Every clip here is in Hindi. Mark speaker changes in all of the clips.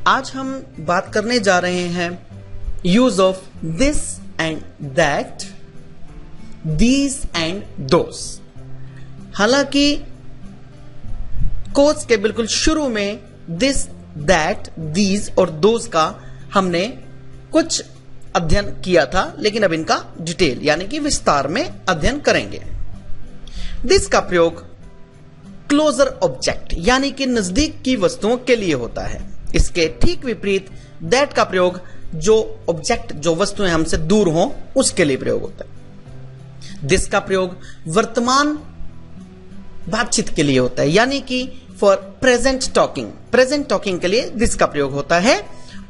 Speaker 1: आज हम बात करने जा रहे हैं use of this and that, these and those. हालांकि कोर्स के बिल्कुल शुरू में दिस, दैट, दीज और दोस का हमने कुछ अध्ययन किया था, लेकिन अब इनका डिटेल यानी कि विस्तार में अध्ययन करेंगे। दिस का प्रयोग क्लोजर ऑब्जेक्ट यानी कि नजदीक की वस्तुओं के लिए होता है। इसके ठीक विपरीत दैट का प्रयोग जो ऑब्जेक्ट, जो वस्तुएं हमसे दूर हों, उसके लिए प्रयोग होता है। दिस का प्रयोग वर्तमान बातचीत के लिए होता है, यानी कि for present talking, present talking के लिए दिस का प्रयोग होता है।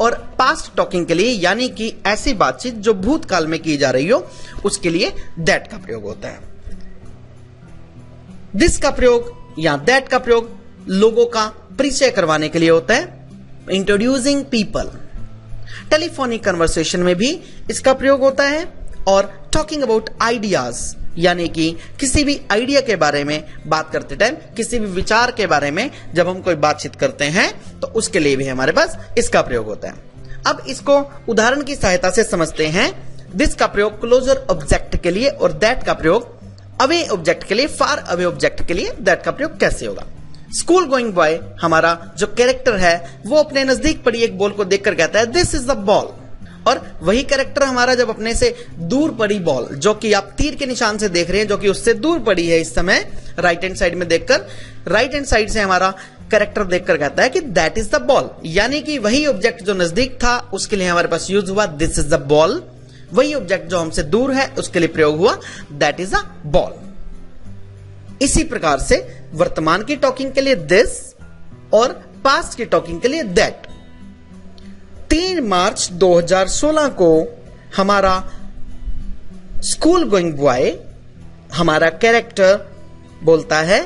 Speaker 1: और पास्ट टॉकिंग के लिए यानी कि ऐसी बातचीत जो भूतकाल में की जा रही हो, उसके लिए दैट का प्रयोग होता है। दिस का प्रयोग या दैट का प्रयोग लोगों का परिचय करवाने के लिए होता है, इंट्रोड्यूसिंग पीपल। टेलीफोनिक कन्वर्सेशन में भी इसका प्रयोग होता है। और टॉकिंग अबाउट आइडियाज यानी कि किसी भी आइडिया के बारे में बात करते टाइम, किसी भी विचार के बारे में जब हम कोई बातचीत करते हैं तो उसके लिए भी हमारे पास इसका प्रयोग होता है। अब इसको उदाहरण की सहायता से समझते हैं। दिस का प्रयोग क्लोजर ऑब्जेक्ट के लिए और दैट का प्रयोग अवे ऑब्जेक्ट के लिए, फार अवे ऑब्जेक्ट के लिए दैट का प्रयोग कैसे होगा। स्कूल गोइंग बॉय हमारा जो कैरेक्टर है वो अपने नजदीक पड़ी एक बॉल को देखकर कहता है दिस इज द बॉल। और वही कैरेक्टर हमारा जब अपने से दूर पड़ी बॉल, जो कि आप तीर के निशान से देख रहे हैं, जो कि उससे दूर पड़ी है इस समय राइट हैंड साइड में देखकर, राइट हैंड साइड से हमारा कैरेक्टर देखकर कहता है कि दैट इज द बॉल, यानी कि वही ऑब्जेक्ट जो नजदीक था उसके लिए हमारे पास यूज हुआ दिस इज द बॉल। वही ऑब्जेक्ट जो हमसे दूर है उसके लिए प्रयोग हुआ दैट इज अ बॉल। इसी प्रकार से वर्तमान की टॉकिंग के लिए दिस और पास्ट की टॉकिंग के लिए दैट। 3 मार्च 2016 को हमारा स्कूल गोइंग बॉय, हमारा कैरेक्टर बोलता है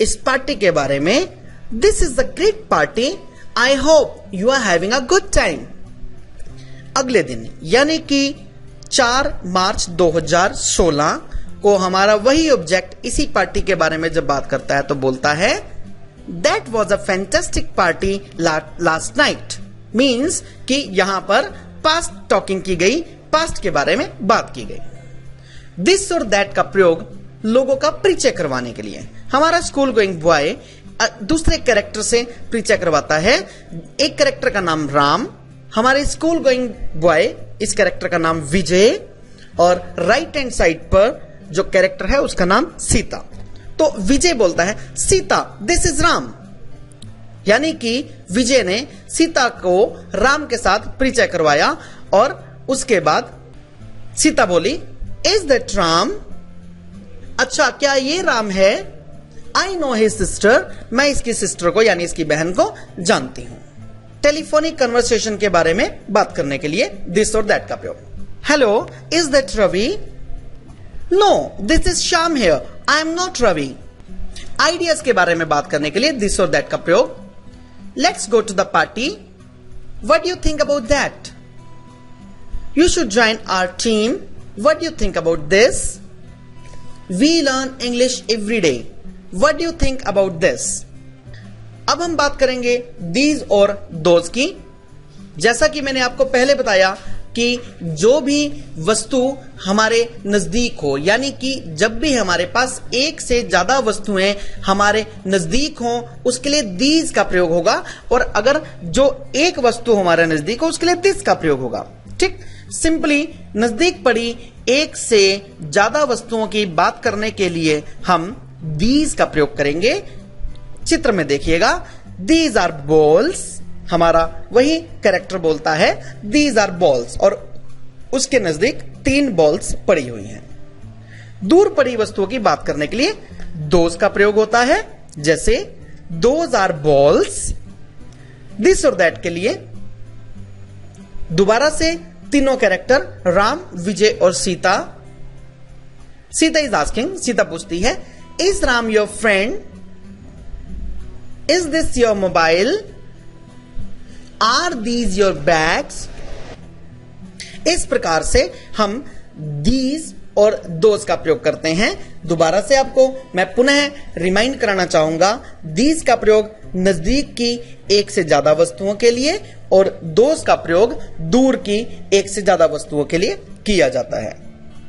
Speaker 1: इस पार्टी के बारे में, this is the great party, I hope you are having a good time. अगले दिन यानी कि 4 मार्च 2016 को हमारा वही ऑब्जेक्ट इसी पार्टी के बारे में जब बात करता है तो बोलता है that was a fantastic party last night. Means कि यहां पर पास्ट टॉकिंग की गई, पास्ट के बारे में बात की गई। दिस और दैट का प्रयोग लोगों का परिचय करवाने के लिए। हमारा स्कूल गोइंग बॉय दूसरे कैरेक्टर से परिचय करवाता है। एक कैरेक्टर का नाम राम, हमारे स्कूल गोइंग बॉय इस कैरेक्टर का नाम विजय, और राइट हैंड साइड पर जो कैरेक्टर है उसका नाम सीता। तो विजय बोलता है सीता दिस इज राम, यानी कि विजय ने सीता को राम के साथ परिचय करवाया। और उसके बाद सीता बोली इज दैट राम, अच्छा क्या ये राम है, आई नो हिज सिस्टर, मैं इसकी सिस्टर को यानी इसकी बहन को जानती हूं। टेलीफोनिक कन्वर्सेशन के बारे में बात करने के लिए दिस और दैट का प्रयोग। Hello is that Ravi, no this is Shyam here, I am not Ravi. Ideas के बारे में बात करने के लिए दिस और दैट का प्रयोग। Let's go to the party, what do you think about that, you should join our team, what do you think about this, we learn English every day, what do you think about this. अब हम बात करेंगे दीज और दोज की। जैसा कि मैंने आपको पहले बताया कि जो भी वस्तु हमारे नजदीक हो, यानी कि जब भी हमारे पास एक से ज्यादा वस्तुएं हमारे नजदीक हो, उसके लिए दीज का प्रयोग होगा। और अगर जो एक वस्तु हमारे नजदीक हो उसके लिए दिस का प्रयोग होगा। ठीक, सिंपली नजदीक पड़ी एक से ज्यादा वस्तुओं की बात करने के लिए हम दीज का प्रयोग करेंगे। चित्र में देखिएगा, दीज आर बॉल्स, हमारा वही कैरेक्टर बोलता है दीज आर बॉल्स, और उसके नजदीक 3 बॉल्स पड़ी हुई हैं। दूर पड़ी वस्तुओं की बात करने के लिए दोज का प्रयोग होता है, जैसे दोज आर बॉल्स। दिस और दैट के लिए दोबारा से तीनों कैरेक्टर राम, विजय और सीता। सीता इज आस्किंग, सीता पूछती है is Ram your friend, is this your mobile, are these your bags. इस प्रकार से हम दीज और दोज का प्रयोग करते हैं। दोबारा से आपको मैं पुनः रिमाइंड कराना चाहूंगा, दीज का प्रयोग नजदीक की एक से ज्यादा वस्तुओं के लिए और दोज का प्रयोग दूर की एक से ज्यादा वस्तुओं के लिए किया जाता है।